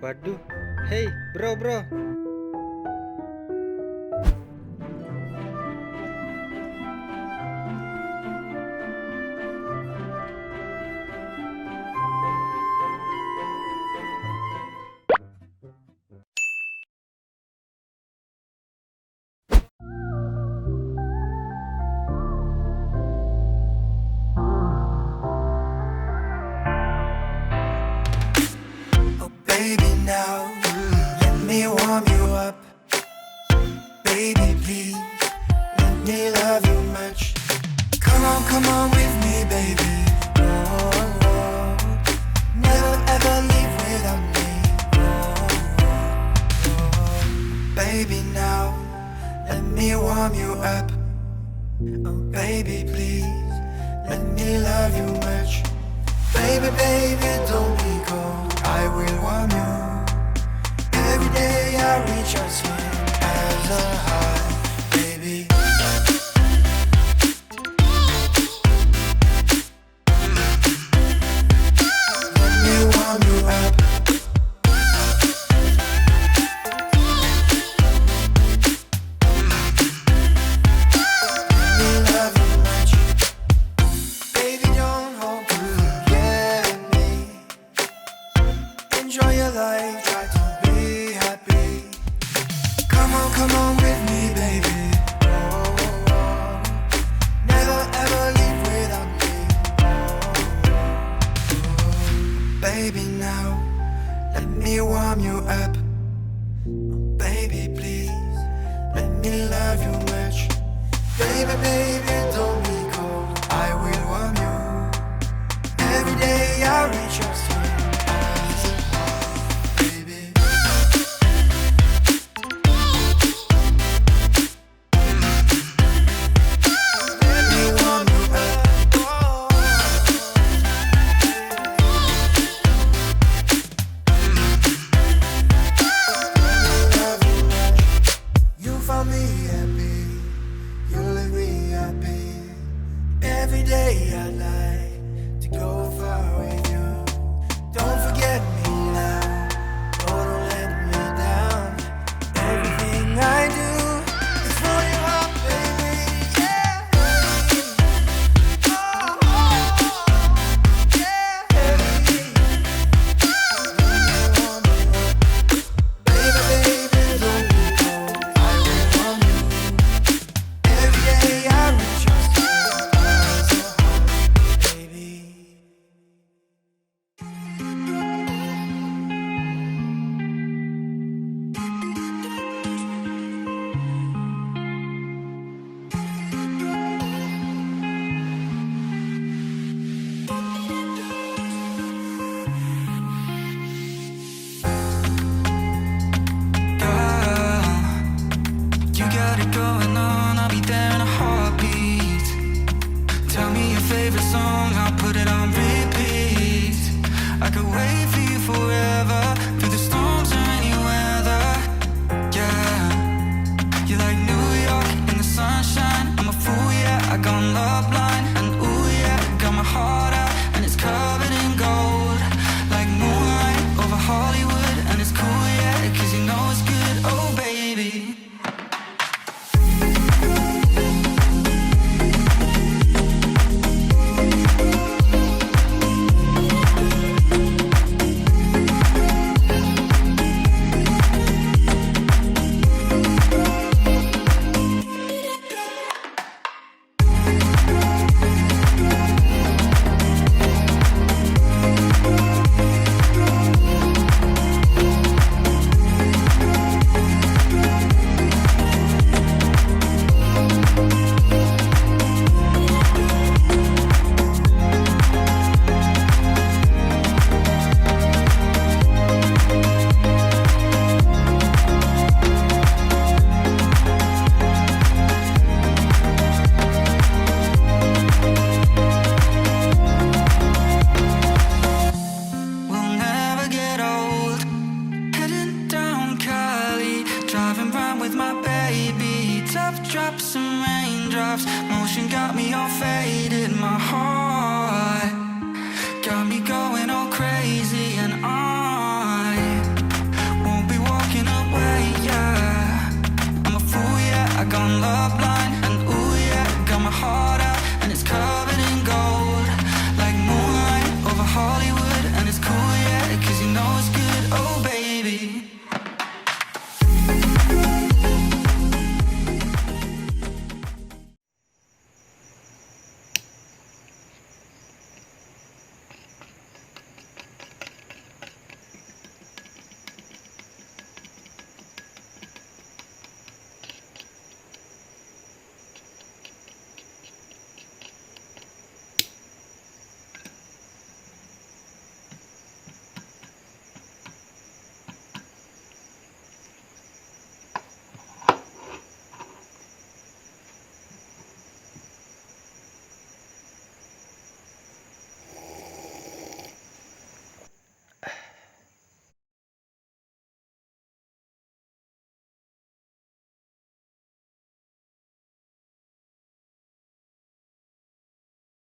Waduh, hey bro. Oh baby now, let me warm you up. Baby please, let me love you much. Come on with me baby. Oh, never ever leave without me. Baby now, let me warm you up. Oh baby please, let me love you much. Baby, don't be cold, I will warm you. Every day I reach out skin as a high, baby. Let me warm you up. Let me love you much. Baby, don't hold me. Enjoy your life, try to be happy. Come on with me, baby. Oh, never ever leave without me. Baby, now let me warm you up. Baby, please let me love you much. Baby, don't be cold, I will warm you. Every day I reach your skin. Every day I like to go far with you. Don't forget me now, oh don't let me down. Everything I do is for your heart, baby, yeah. Baby, don't be cold, I will warm you. Every day I reach your favorite song, I'll put it on repeat. I could wait for you forever, through the storms or any weather. Yeah, you're like New York in the sunshine. I'm a fool, yeah, I got love blind. And ooh yeah, got my heart out and it's covered in gold. Like moonlight over Hollywood, and it's cool, yeah, cause you know it's good, oh baby. Drops and raindrops, motion got me all faded. My heart got me going